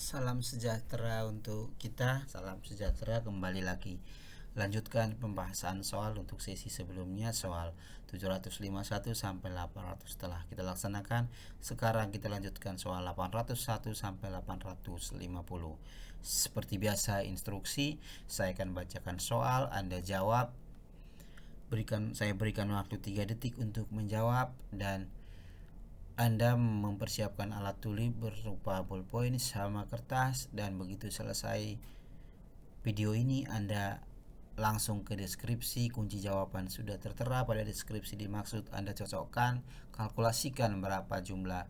Salam sejahtera untuk kita, salam sejahtera kembali lagi. Lanjutkan pembahasan soal untuk sesi sebelumnya, soal 751 sampai 800 telah kita laksanakan. Sekarang kita lanjutkan soal 801 sampai 850. Seperti biasa instruksi, saya akan bacakan soal, Anda jawab. Saya berikan waktu 3 detik untuk menjawab, dan Anda mempersiapkan alat tulis berupa ballpoint sama kertas, dan begitu selesai video ini Anda langsung ke deskripsi. Kunci jawaban sudah tertera pada deskripsi dimaksud. Anda cocokkan, kalkulasikan berapa jumlah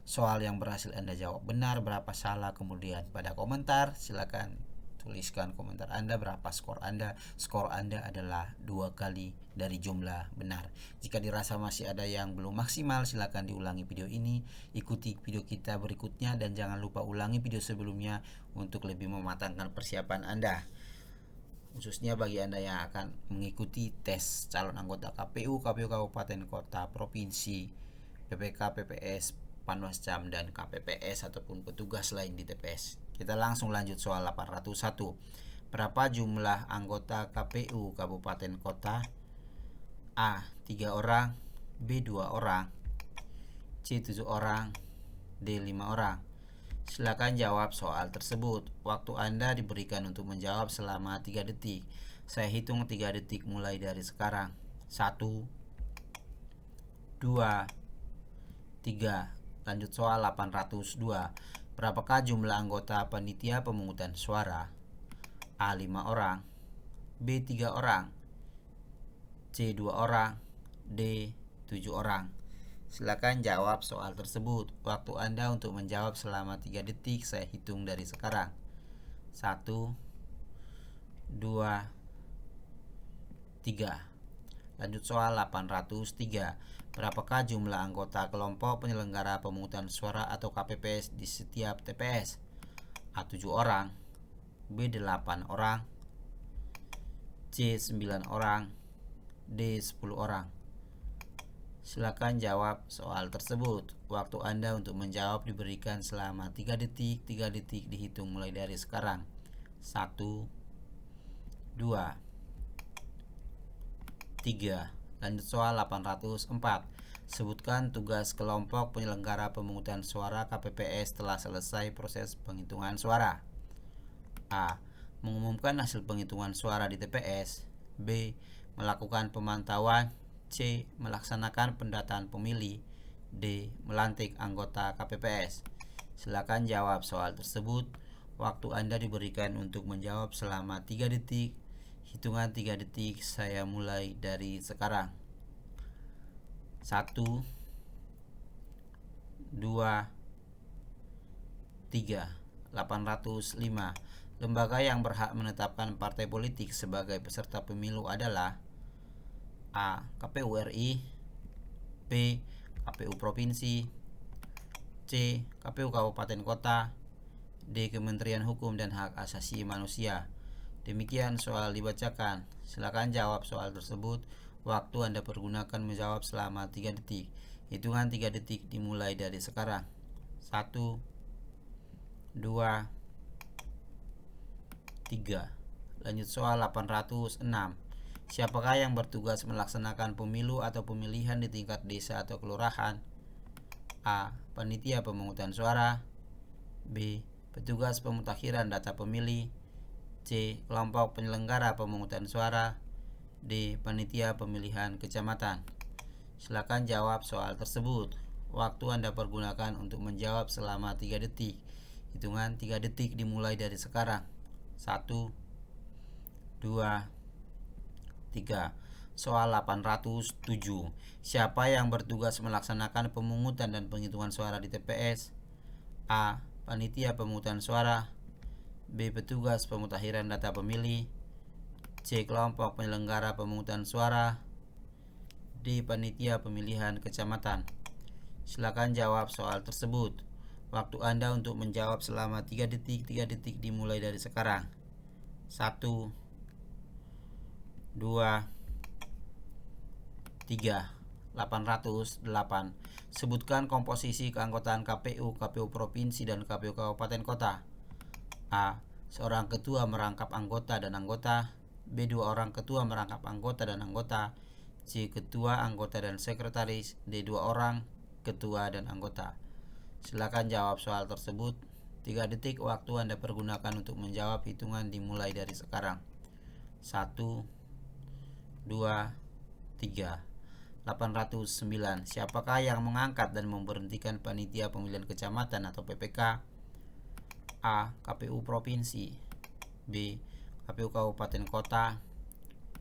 soal yang berhasil Anda jawab benar, berapa salah. Kemudian pada komentar silakan tuliskan komentar Anda, berapa skor Anda. Skor Anda adalah 2 kali dari jumlah benar. Jika dirasa masih ada yang belum maksimal, silakan diulangi video ini, ikuti video kita berikutnya, dan jangan lupa ulangi video sebelumnya untuk lebih mematangkan persiapan Anda, khususnya bagi Anda yang akan mengikuti tes calon anggota KPU, KPU Kabupaten Kota Provinsi, PPK, PPS, Panwascam, dan KPPS ataupun petugas lain di TPS. Kita langsung lanjut soal 801. Berapa jumlah anggota KPU Kabupaten Kota? A. 3 orang, B. 2 orang, C. 7 orang, D. 5 orang. Silakan jawab soal tersebut. Waktu Anda diberikan untuk menjawab selama 3 detik. Saya hitung 3 detik mulai dari sekarang. 1, 2, 3. Lanjut soal 802. Berapakah jumlah anggota panitia pemungutan suara? A. 5 orang, B. 3 orang, C. 2 orang, D. 7 orang. Silakan jawab soal tersebut. Waktu Anda untuk menjawab selama 3 detik. Saya hitung dari sekarang. 1, 2, 3. Lanjut soal 803. Berapakah jumlah anggota kelompok penyelenggara pemungutan suara atau KPPS di setiap TPS? A. 7 orang, B. 8 orang, C. 9 orang, D. 10 orang. Silakan jawab soal tersebut. Waktu Anda untuk menjawab diberikan selama 3 detik. 3 detik dihitung mulai dari sekarang. 1, 2, 3. Lanjut soal 804. Sebutkan tugas kelompok penyelenggara pemungutan suara KPPS setelah selesai proses penghitungan suara. A. Mengumumkan hasil penghitungan suara di TPS. B. Melakukan pemantauan. C. Melaksanakan pendataan pemilih. D. Melantik anggota KPPS. Silakan jawab soal tersebut. Waktu Anda diberikan untuk menjawab selama 3 detik. Hitungan 3 detik saya mulai dari sekarang. 1, 2, 3. 805. Lembaga yang berhak menetapkan partai politik sebagai peserta pemilu adalah A. KPU RI, B. KPU Provinsi, C. KPU Kabupaten Kota, D. Kementerian Hukum dan Hak Asasi Manusia. Demikian soal dibacakan. Silakan jawab soal tersebut. Waktu Anda pergunakan menjawab selama 3 detik. Hitungan 3 detik dimulai dari sekarang. 1, 2, 3. Lanjut soal 806. Siapakah yang bertugas melaksanakan pemilu atau pemilihan di tingkat desa atau kelurahan? A. Panitia pemungutan suara, B. Petugas pemutakhiran data pemilih, C. Kelompok penyelenggara pemungutan suara, D. Panitia pemilihan kecamatan. Silakan jawab soal tersebut. Waktu Anda pergunakan untuk menjawab selama 3 detik. Hitungan 3 detik dimulai dari sekarang. 1, 2, 3. Soal 807. Siapa yang bertugas melaksanakan pemungutan dan penghitungan suara di TPS? A. Panitia pemungutan suara, B. Petugas pemutakhiran data pemilih, C. Kelompok penyelenggara pemungutan suara, D. Panitia pemilihan kecamatan. Silakan jawab soal tersebut. Waktu Anda untuk menjawab selama 3 detik. 3 detik dimulai dari sekarang. 1, 2, 3. 808. Sebutkan komposisi keanggotaan KPU, KPU Provinsi, dan KPU Kabupaten Kota. A. Seorang ketua merangkap anggota dan anggota. B. Dua orang ketua merangkap anggota dan anggota. C. Ketua, anggota, dan sekretaris. D. Dua orang ketua dan anggota. Silakan jawab soal tersebut. 3 detik waktu Anda pergunakan untuk menjawab. Hitungan dimulai dari sekarang. 1, 2, 3. 809. Siapakah yang mengangkat dan memberhentikan panitia pemilihan kecamatan atau PPK? A. KPU Provinsi. B. KPU Kabupaten Kota.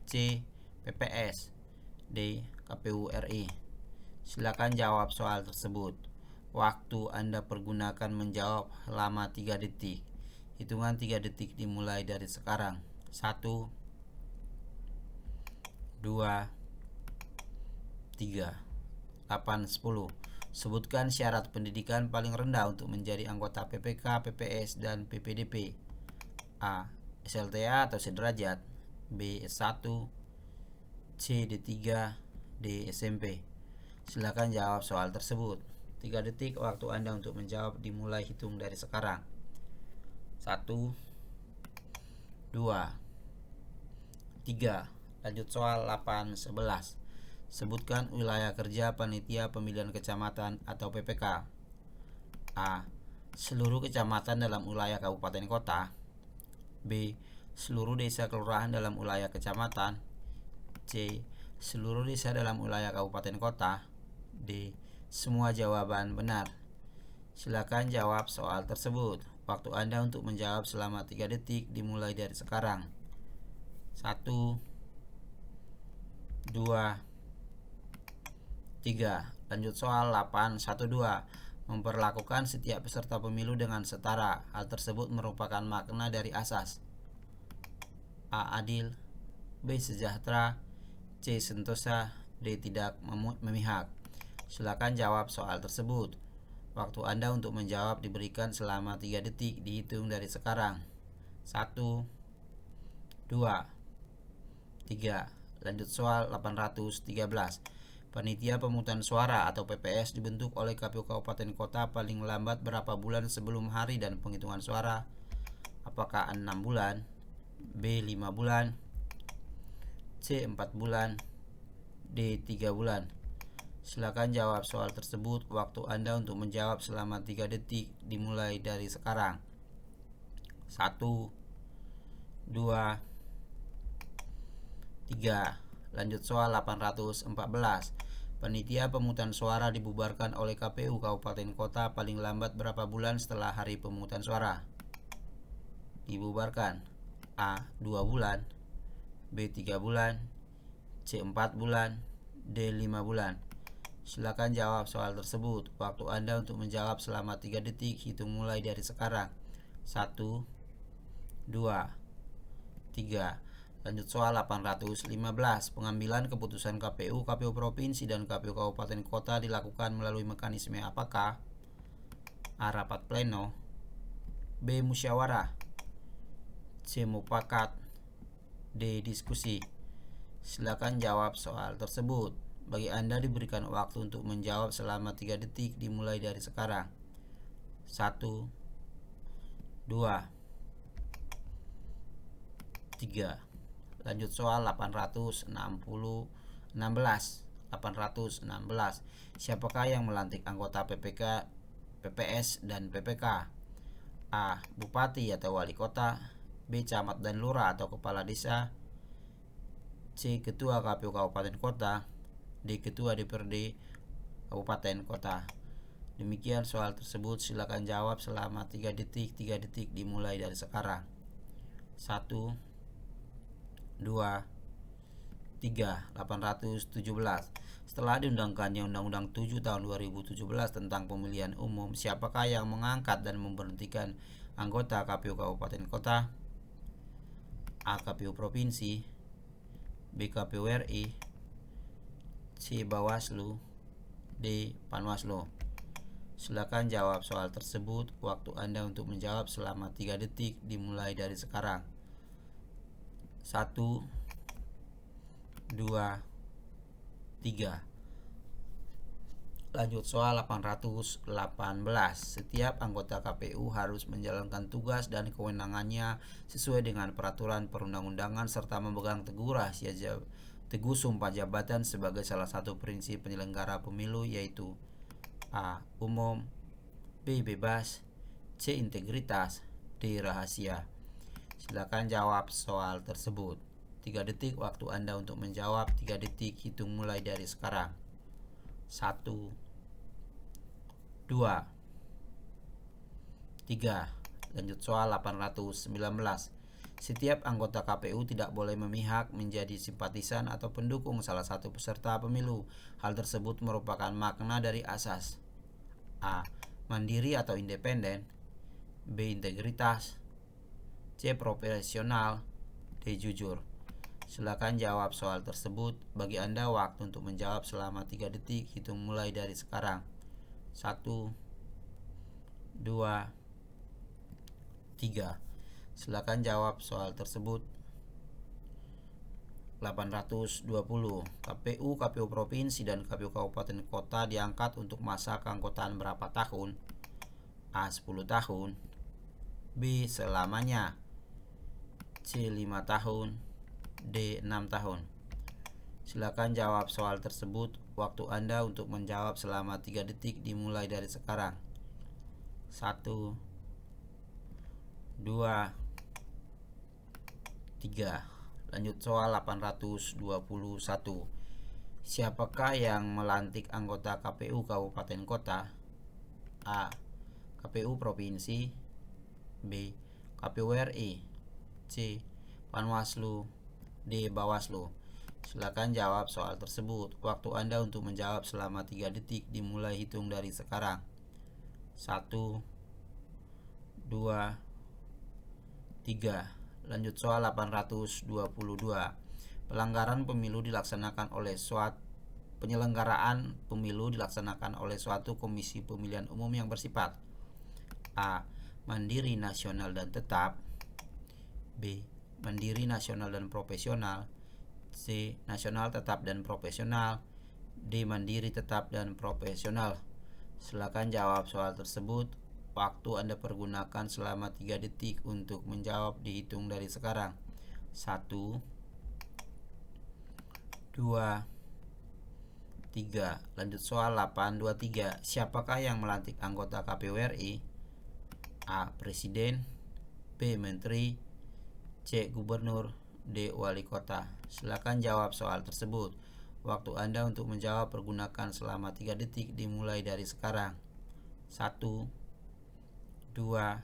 C. PPS. D. KPU RI. Silakan jawab soal tersebut. Waktu Anda pergunakan menjawab selama 3 detik. Hitungan 3 detik dimulai dari sekarang. 1, 2, 3, 8, 10. Sebutkan syarat pendidikan paling rendah untuk menjadi anggota PPK, PPS, dan PPDP. A. SLTA atau sederajat. B. S1. C. D3. D. SMP. Silakan jawab soal tersebut. 3 detik waktu Anda untuk menjawab dimulai hitung dari sekarang. 1, 2, 3. Lanjut soal 8-11. Sebutkan wilayah kerja panitia pemilihan kecamatan atau PPK. A. Seluruh kecamatan dalam wilayah kabupaten kota. B. Seluruh desa kelurahan dalam wilayah kecamatan. C. Seluruh desa dalam wilayah kabupaten kota. D. Semua jawaban benar. Silakan jawab soal tersebut. Waktu Anda untuk menjawab selama 3 detik dimulai dari sekarang. 1, 2, 3. Lanjut soal 812. Memperlakukan setiap peserta pemilu dengan setara. Hal tersebut merupakan makna dari asas. A. Adil. B. Sejahtera. C. Sentosa. D. Tidak memihak. Silakan jawab soal tersebut. Waktu Anda untuk menjawab diberikan selama 3 detik dihitung dari sekarang. 1, 2, 3. Lanjut soal 813. Panitia pemungutan suara atau PPS dibentuk oleh KPU Kabupaten Kota paling lambat berapa bulan sebelum hari dan penghitungan suara? Apakah 6 bulan? B. 5 bulan. C. 4 bulan. D. 3 bulan. Silakan jawab soal tersebut. Waktu Anda untuk menjawab selama 3 detik dimulai dari sekarang. 1, 2, 3. Lanjut soal 814. Panitia pemungutan suara dibubarkan oleh KPU Kabupaten Kota paling lambat berapa bulan setelah hari pemungutan suara? Dibubarkan. A. 2 bulan. B. 3 bulan. C. 4 bulan. D. 5 bulan. Silakan jawab soal tersebut. Waktu Anda untuk menjawab selama 3 detik hitung mulai dari sekarang. 1, 2, 3. Lanjut soal 815. Pengambilan keputusan KPU Provinsi dan KPU Kabupaten Kota dilakukan melalui mekanisme apakah? A. Rapat pleno. B. Musyawarah. C. Mufakat. D. Diskusi. Silakan jawab soal tersebut. Bagi Anda diberikan waktu untuk menjawab selama 3 detik dimulai dari sekarang. 1, 2, 3. Lanjut soal 816. Siapakah yang melantik anggota PPK, PPS, dan PPK? A. Bupati atau wali kota. B. Camat dan lurah atau kepala desa. C. Ketua KPU Kabupaten Kota. D. Ketua DPRD Kabupaten Kota. Demikian soal tersebut. Silakan jawab selama 3 detik. 3 detik dimulai dari sekarang. 1, 2, 3. 817. Setelah diundangkannya Undang-Undang 7 tahun 2017 tentang pemilihan umum, siapakah yang mengangkat dan memberhentikan anggota KPU Kabupaten Kota? A. KPU Provinsi. B. KPU RI. C. Bawaslu. D. Panwaslu. Silakan jawab soal tersebut. Waktu Anda untuk menjawab selama 3 detik dimulai dari sekarang. 1, 2, 3. Lanjut soal 818. Setiap anggota KPU harus menjalankan tugas dan kewenangannya sesuai dengan peraturan perundang-undangan serta memegang teguh sumpah jabatan sebagai salah satu prinsip penyelenggara pemilu, yaitu A. Umum, B. Bebas, C. Integritas, D. Rahasia. Silakan jawab soal tersebut. 3 detik waktu Anda untuk menjawab. 3 detik hitung mulai dari sekarang. 1, 2, 3. Lanjut soal 819. Setiap anggota KPU tidak boleh memihak, menjadi simpatisan atau pendukung salah satu peserta pemilu. Hal tersebut merupakan makna dari asas A. Mandiri atau independen, B. Integritas, C. Profesional, D. Jujur. Silakan jawab soal tersebut. Bagi Anda waktu untuk menjawab selama 3 detik hitung mulai dari sekarang. 1, 2, 3. Silakan jawab soal tersebut. 820. KPU provinsi dan KPU kabupaten kota diangkat untuk masa keanggotaan berapa tahun? A. 10 tahun, B. selamanya, C. 5 tahun, D. 6 tahun. Silakan jawab soal tersebut. Waktu Anda untuk menjawab selama 3 detik dimulai dari sekarang. 1, 2, 3. Lanjut soal 821. Siapakah yang melantik anggota KPU kabupaten kota? A. KPU provinsi, B. KPU RI, C. Panwaslu, D. Bawaslu. Silakan jawab soal tersebut. Waktu Anda untuk menjawab selama 3 detik dimulai hitung dari sekarang. 1, 2, 3. Lanjut soal 822. Penyelenggaraan pemilu dilaksanakan oleh suatu komisi pemilihan umum yang bersifat A. Mandiri, nasional, dan tetap, B. Mandiri, nasional, dan profesional, C. Nasional, tetap, dan profesional, D. Mandiri, tetap, dan profesional. Silakan jawab soal tersebut. Waktu Anda pergunakan selama 3 detik untuk menjawab dihitung dari sekarang. 1, 2, 3. Lanjut soal 823. Siapakah yang melantik anggota KPU RI? A. Presiden, B. Menteri, C. Gubernur, D. Wali kota. Silakan jawab soal tersebut. Waktu Anda untuk menjawab pergunakan selama 3 detik dimulai dari sekarang. 1, 2,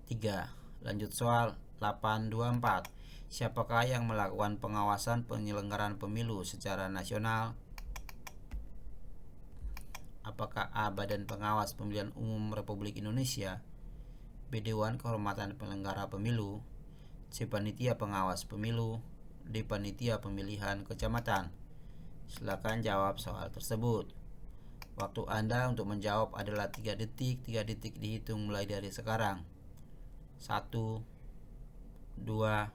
3. Lanjut soal 824. Siapakah yang melakukan pengawasan penyelenggaraan pemilu secara nasional? Apakah A. Badan Pengawas Pemilihan Umum Republik Indonesia, B. Dewan Kehormatan Penyelenggara Pemilu, C. Panitia Pengawas Pemilu, D. Panitia Pemilihan Kecamatan. Silakan jawab soal tersebut. Waktu Anda untuk menjawab adalah 3 detik. 3 detik dihitung mulai dari sekarang. 1, 2,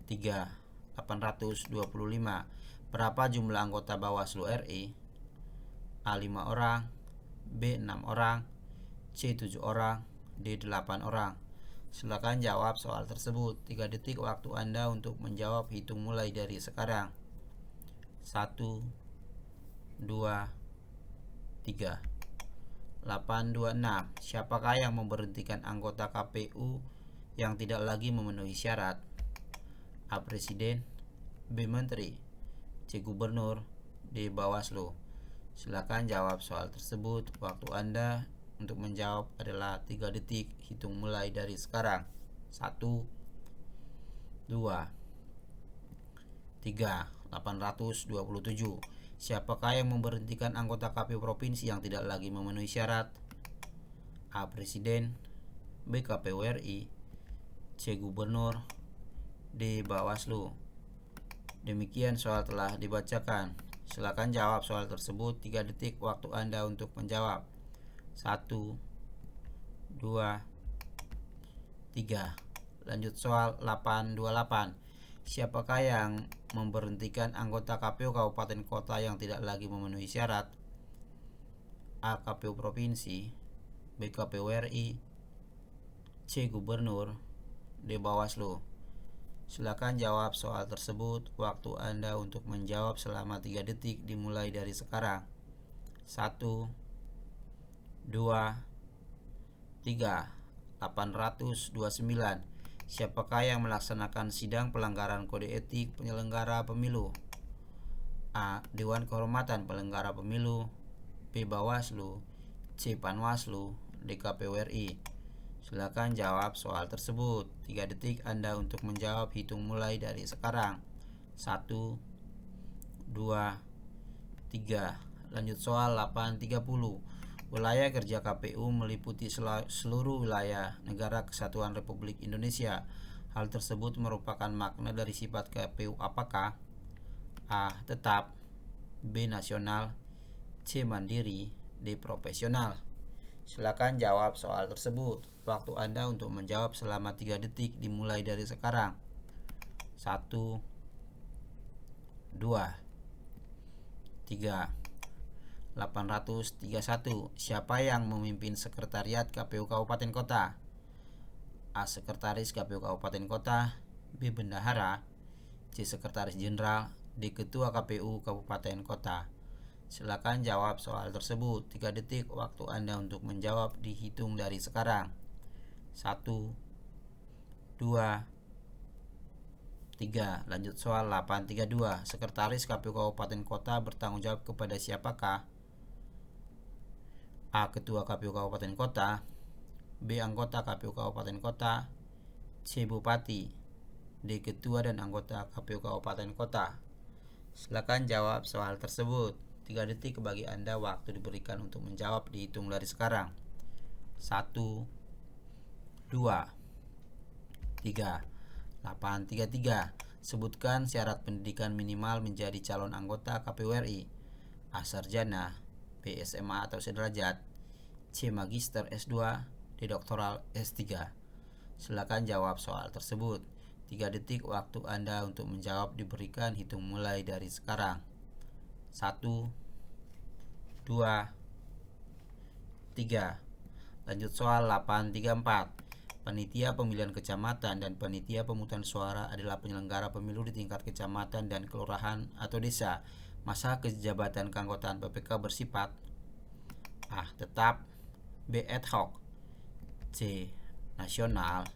3. 825. Berapa jumlah anggota Bawaslu RI? A. 5 orang, B. 6 orang, C. 7 orang, D. 8 orang. Silakan jawab soal tersebut. 3 detik waktu Anda untuk menjawab hitung mulai dari sekarang. 1, 2, 3. 826. Siapakah yang memberhentikan anggota KPU yang tidak lagi memenuhi syarat? A. Presiden, B. Menteri, C. Gubernur, D. Bawaslu. Silakan jawab soal tersebut. Waktu Anda untuk menjawab adalah 3 detik hitung mulai dari sekarang. 1, 2, 3. 827. Siapakah yang memberhentikan anggota KPU provinsi yang tidak lagi memenuhi syarat? A. Presiden, B. KPU RI, C. Gubernur, D. Bawaslu. Demikian soal telah dibacakan. Silakan jawab soal tersebut. 3 detik waktu Anda untuk menjawab. 1, 2, 3. Lanjut soal 828. Siapakah yang memberhentikan anggota KPU kabupaten kota yang tidak lagi memenuhi syarat? A. KPU provinsi, B. KPU RI, C. Gubernur, D. Bawaslu. Silakan jawab soal tersebut. Waktu Anda untuk menjawab selama 3 detik dimulai dari sekarang. 1, 2, 3. 829. Siapakah yang melaksanakan sidang pelanggaran kode etik penyelenggara pemilu? A. Dewan Kehormatan Penyelenggara Pemilu, B. Bawaslu, C. Panwaslu, D. KPU RI. Silakan jawab soal tersebut. 3 detik Anda untuk menjawab, hitung mulai dari sekarang. 1, 2, 3. Lanjut soal 830. Wilayah kerja KPU meliputi seluruh wilayah Negara Kesatuan Republik Indonesia. Hal tersebut merupakan makna dari sifat KPU apakah? A. Tetap, B. Nasional, C. Mandiri, D. Profesional. Silakan jawab soal tersebut. Waktu Anda untuk menjawab selama 3 detik dimulai dari sekarang. 1, 2, 3. 831. Siapa yang memimpin sekretariat KPU Kabupaten Kota? A. Sekretaris KPU Kabupaten Kota, B. Bendahara, C. Sekretaris Jenderal, D. Ketua KPU Kabupaten Kota. Silakan jawab soal tersebut. 3 detik waktu Anda untuk menjawab dihitung dari sekarang. 1, 2, 3. Lanjut soal 832. Sekretaris KPU Kabupaten Kota bertanggung jawab kepada siapakah? A. Ketua KPU Kabupaten Kota, B. Anggota KPU Kabupaten Kota, C. Bupati, D. Ketua dan anggota KPU Kabupaten Kota. Silakan jawab soal tersebut. 3 detik bagi Anda waktu diberikan untuk menjawab, dihitung dari sekarang. 1, 2, 3. 833. Sebutkan syarat pendidikan minimal menjadi calon anggota KPU RI. A. Sarjana, B. SMA atau sederajat, C. Magister S2, D. Doktoral S3. Silakan jawab soal tersebut. 3 detik waktu Anda untuk menjawab diberikan, hitung mulai dari sekarang. 1, 2, 3. Lanjut soal 834. Panitia pemilihan kecamatan dan panitia pemungutan suara adalah penyelenggara pemilu di tingkat kecamatan dan kelurahan atau desa. Masa kejabatan keanggotaan PPK bersifat A. Tetap, B. Ad hoc, C. Nasional,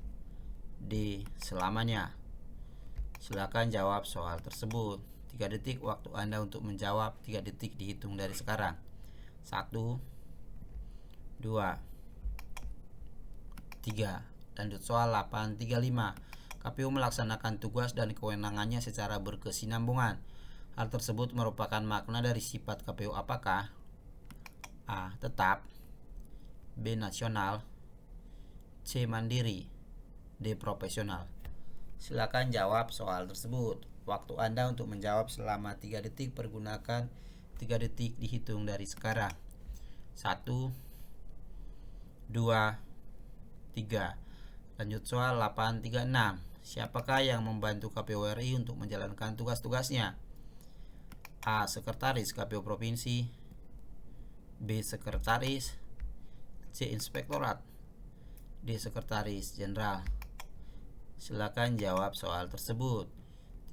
D. Selamanya. Silakan jawab soal tersebut. 3 detik waktu Anda untuk menjawab. 3 detik dihitung dari sekarang. 1, 2, 3. Lanjut soal 835. KPU melaksanakan tugas dan kewenangannya secara berkesinambungan. Hal tersebut merupakan makna dari sifat KPU apakah? A. Tetap, B. Nasional, C. Mandiri, D. Profesional. Silakan jawab soal tersebut. Waktu Anda untuk menjawab selama 3 detik. Pergunakan 3 detik dihitung dari sekarang. 1, 2, 3. Lanjut soal 836. Siapakah yang membantu KPU RI untuk menjalankan tugas-tugasnya? A. Sekretaris KPU Provinsi, B. Sekretaris, C. Inspektorat, D. Sekretaris Jenderal. Silakan jawab soal tersebut.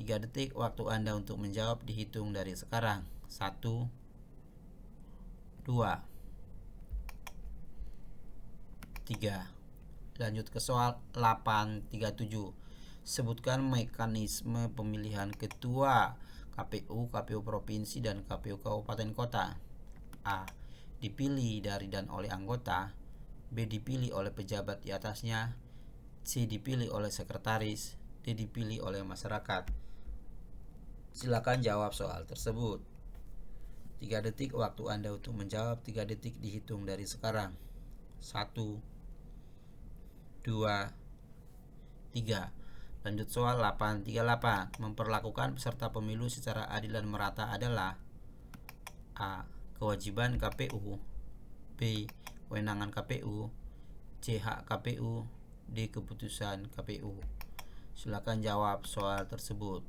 3 detik waktu Anda untuk menjawab dihitung dari sekarang. 1, 2, 3. Lanjut ke soal 837. Sebutkan mekanisme pemilihan ketua KPU Provinsi dan KPU Kabupaten Kota. A. Dipilih dari dan oleh anggota, B. Dipilih oleh pejabat di atasnya, C. Dipilih oleh sekretaris, D. Dipilih oleh masyarakat. Silakan jawab soal tersebut. 3 detik waktu Anda untuk menjawab. 3 detik dihitung dari sekarang. 1, 2, 3. Lanjut soal 838. Memperlakukan peserta pemilu secara adil dan merata adalah A. Kewajiban KPU, B. Kewenangan KPU, C. Hak KPU, D. Keputusan KPU. Silakan jawab soal tersebut.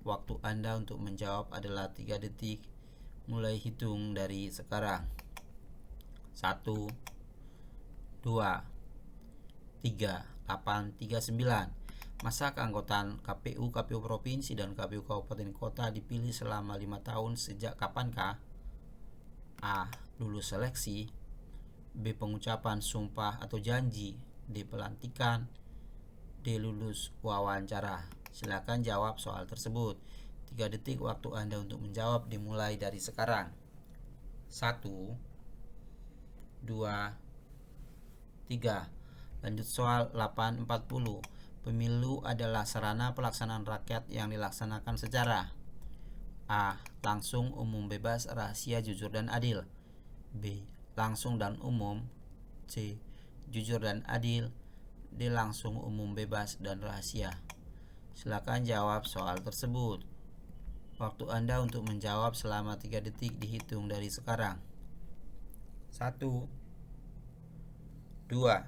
Waktu Anda untuk menjawab adalah 3 detik mulai hitung dari sekarang. 1, 2, 3, 8, 3, 9. Masa keanggotaan KPU Provinsi dan KPU Kabupaten Kota dipilih selama 5 tahun sejak kapankah? A. Lulus seleksi. B. Pengucapan sumpah atau janji. D. Pelantikan. D. Lulus wawancara. Silakan jawab soal tersebut. 3 detik waktu Anda untuk menjawab dimulai dari sekarang. 1, 2, 3. Lanjut soal 840. Pemilu adalah sarana pelaksanaan rakyat yang dilaksanakan secara A. Langsung, umum, bebas, rahasia, jujur, dan adil. B. Langsung dan umum. C. Jujur dan adil. D. Langsung, umum, bebas, dan rahasia. Silakan jawab soal tersebut. Waktu Anda untuk menjawab selama 3 detik dihitung dari sekarang. 1, 2,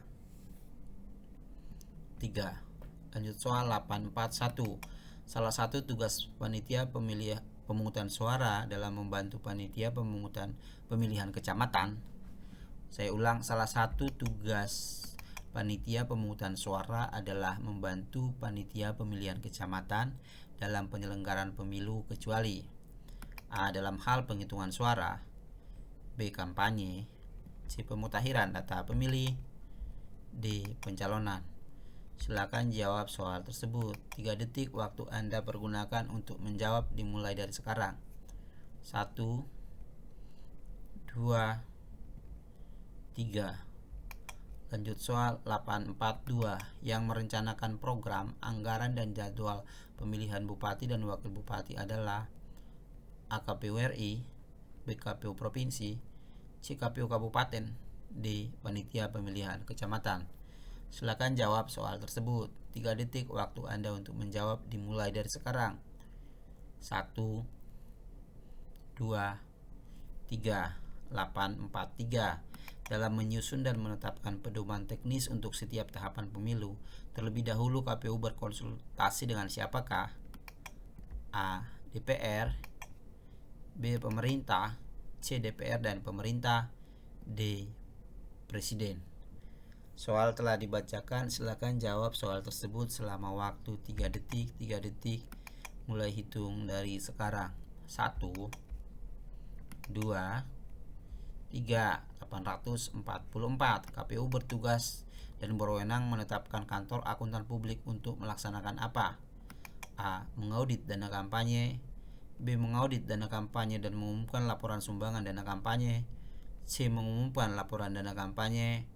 3. Lanjut soal 841. Salah satu tugas panitia pemungutan suara dalam membantu panitia pemilihan kecamatan. Saya ulang, salah satu tugas panitia pemungutan suara adalah membantu panitia pemilihan kecamatan dalam penyelenggaraan pemilu kecuali A. Dalam hal penghitungan suara. B. Kampanye. C. Pemutakhiran data pemilih. D. Pencalonan. Silakan jawab soal tersebut. 3 detik waktu Anda pergunakan untuk menjawab dimulai dari sekarang. 1, 2, 3. Lanjut soal 842. Yang merencanakan program, anggaran, dan jadwal pemilihan bupati dan wakil bupati adalah A. KPU RI. B. KPU Provinsi. C. KPU Kabupaten. D. Panitia Pemilihan Kecamatan. Silakan jawab soal tersebut. 3 detik waktu Anda untuk menjawab dimulai dari sekarang. 1, 2, 3. 843. Dalam menyusun dan menetapkan pedoman teknis untuk setiap tahapan pemilu, terlebih dahulu KPU berkonsultasi dengan siapakah? A. DPR. B. Pemerintah. C. DPR dan pemerintah. D. Presiden. Soal telah dibacakan, silakan jawab soal tersebut selama waktu 3 detik, 3 detik mulai hitung dari sekarang. 1, 2, 3. 844. KPU bertugas dan berwenang menetapkan kantor akuntan publik untuk melaksanakan apa? A. Mengaudit dana kampanye. B. Mengaudit dana kampanye dan mengumumkan laporan sumbangan dana kampanye. C. Mengumumkan laporan dana kampanye.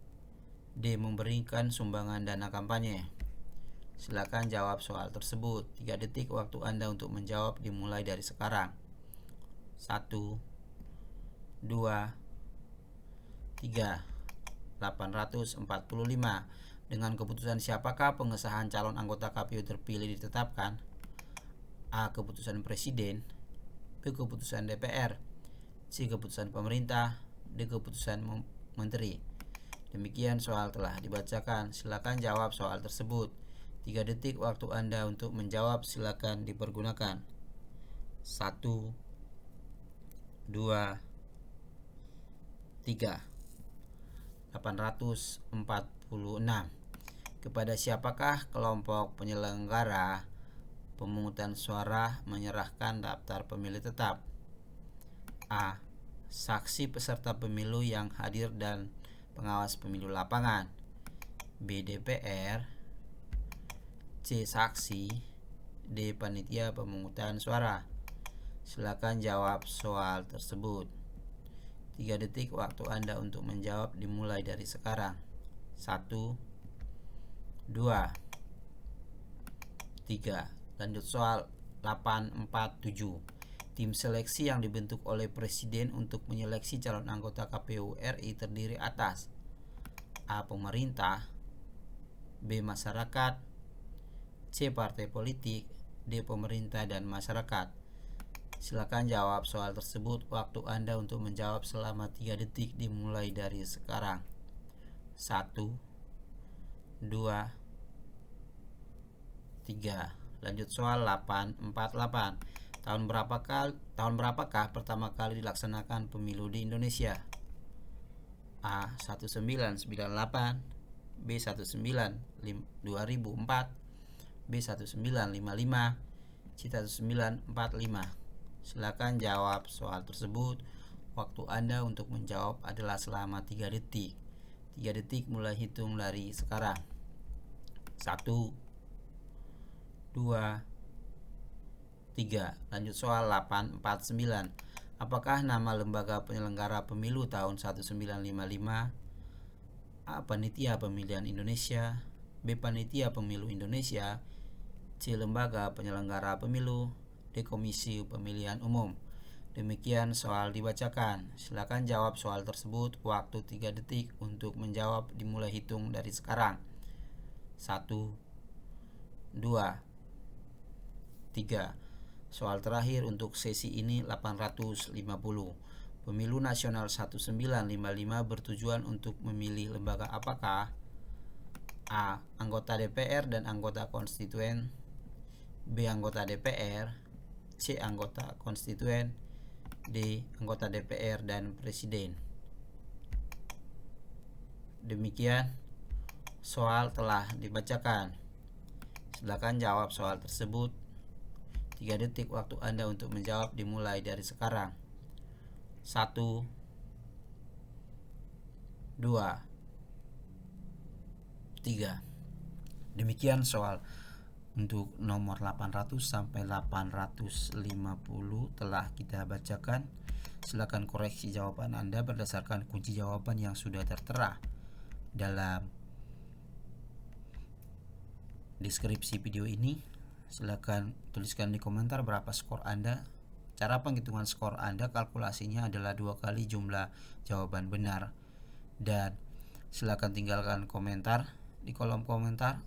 D. Memberikan sumbangan dana kampanye. Silakan jawab soal tersebut. 3 detik waktu Anda untuk menjawab dimulai dari sekarang. 1, 2, 3. 845. Dengan keputusan siapakah pengesahan calon anggota KPU terpilih ditetapkan? A. Keputusan Presiden. B. Keputusan DPR. C. Keputusan pemerintah. D. Keputusan Menteri. Demikian soal telah dibacakan. Silakan jawab soal tersebut. 3 detik waktu Anda untuk menjawab silakan dipergunakan. 1, 2, 3. 846. Kepada siapakah kelompok penyelenggara pemungutan suara menyerahkan daftar pemilih tetap? A. Saksi peserta pemilu yang hadir dan pengawas pemilu lapangan. B. DPR. C. Saksi. D. Panitia pemungutan suara. Silakan jawab soal tersebut. 3 detik waktu Anda untuk menjawab dimulai dari sekarang. 1, 2, 3. Lanjut soal 847. Tim seleksi yang dibentuk oleh Presiden untuk menyeleksi calon anggota KPU RI terdiri atas A. Pemerintah. B. Masyarakat. C. Partai politik. D. Pemerintah dan masyarakat. Silakan jawab soal tersebut. Waktu Anda untuk menjawab selama 3 detik dimulai dari sekarang. 1, 2, 3. Lanjut soal 848. Tahun berapakah pertama kali dilaksanakan pemilu di Indonesia? A. 1998, B. 2004, B. 1955, C. 1945. Silakan jawab soal tersebut. Waktu Anda untuk menjawab adalah selama 3 detik. 3 detik mulai hitung dari sekarang. 1, 2, 3. Lanjut soal 849. Apakah nama lembaga penyelenggara pemilu tahun 1955? A. Panitia Pemilihan Indonesia, B. Panitia Pemilu Indonesia, C. Lembaga Penyelenggara Pemilu, D. Komisi Pemilihan Umum. Demikian soal dibacakan. Silakan jawab soal tersebut. Waktu 3 detik untuk menjawab dimulai hitung dari sekarang. 1, 2, 3. Soal terakhir untuk sesi ini 850. Pemilu Nasional 1955 bertujuan untuk memilih lembaga apakah? A. Anggota DPR dan anggota konstituen, B. Anggota DPR, C. Anggota konstituen, D. Anggota DPR dan presiden. Demikian soal telah dibacakan. Silakan jawab soal tersebut. 3 detik waktu Anda untuk menjawab dimulai dari sekarang. 1, 2, 3. Demikian soal untuk nomor 800 sampai 850 telah kita bacakan. Silakan koreksi jawaban Anda berdasarkan kunci jawaban yang sudah tertera dalam deskripsi video ini. Silakan tuliskan di komentar berapa skor Anda. Cara penghitungan skor Anda kalkulasinya adalah 2 kali jumlah jawaban benar. Dan silakan tinggalkan komentar di kolom komentar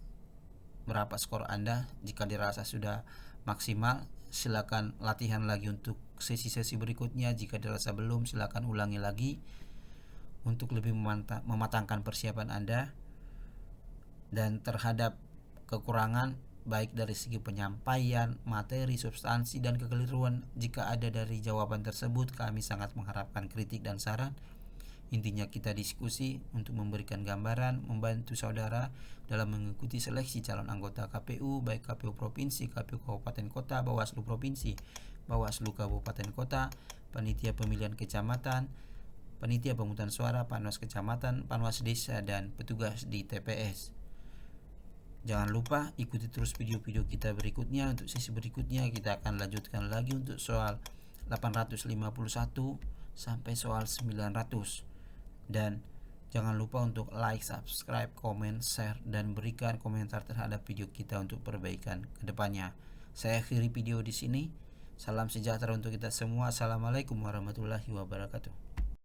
berapa skor Anda. Jika dirasa sudah maksimal, silakan latihan lagi untuk sesi-sesi berikutnya. Jika dirasa belum, silakan ulangi lagi untuk lebih mematangkan persiapan Anda. Dan terhadap kekurangan baik dari segi penyampaian, materi, substansi, dan kekeliruan jika ada dari jawaban tersebut, kami sangat mengharapkan kritik dan saran. Intinya kita diskusi untuk memberikan gambaran, membantu saudara dalam mengikuti seleksi calon anggota KPU, baik KPU Provinsi, KPU Kabupaten Kota, Bawaslu Provinsi, Bawaslu Kabupaten Kota, Panitia Pemilihan Kecamatan, Panitia Pemungutan Suara, Panwas Kecamatan, Panwas Desa, dan petugas di TPS. Jangan lupa ikuti terus video-video kita berikutnya. Untuk sesi berikutnya kita akan lanjutkan lagi untuk soal 851 sampai soal 900. Dan jangan lupa untuk like, subscribe, komen, share, dan berikan komentar terhadap video kita untuk perbaikan kedepannya. Saya akhiri video di sini. Salam sejahtera untuk kita semua. Assalamualaikum warahmatullahi wabarakatuh.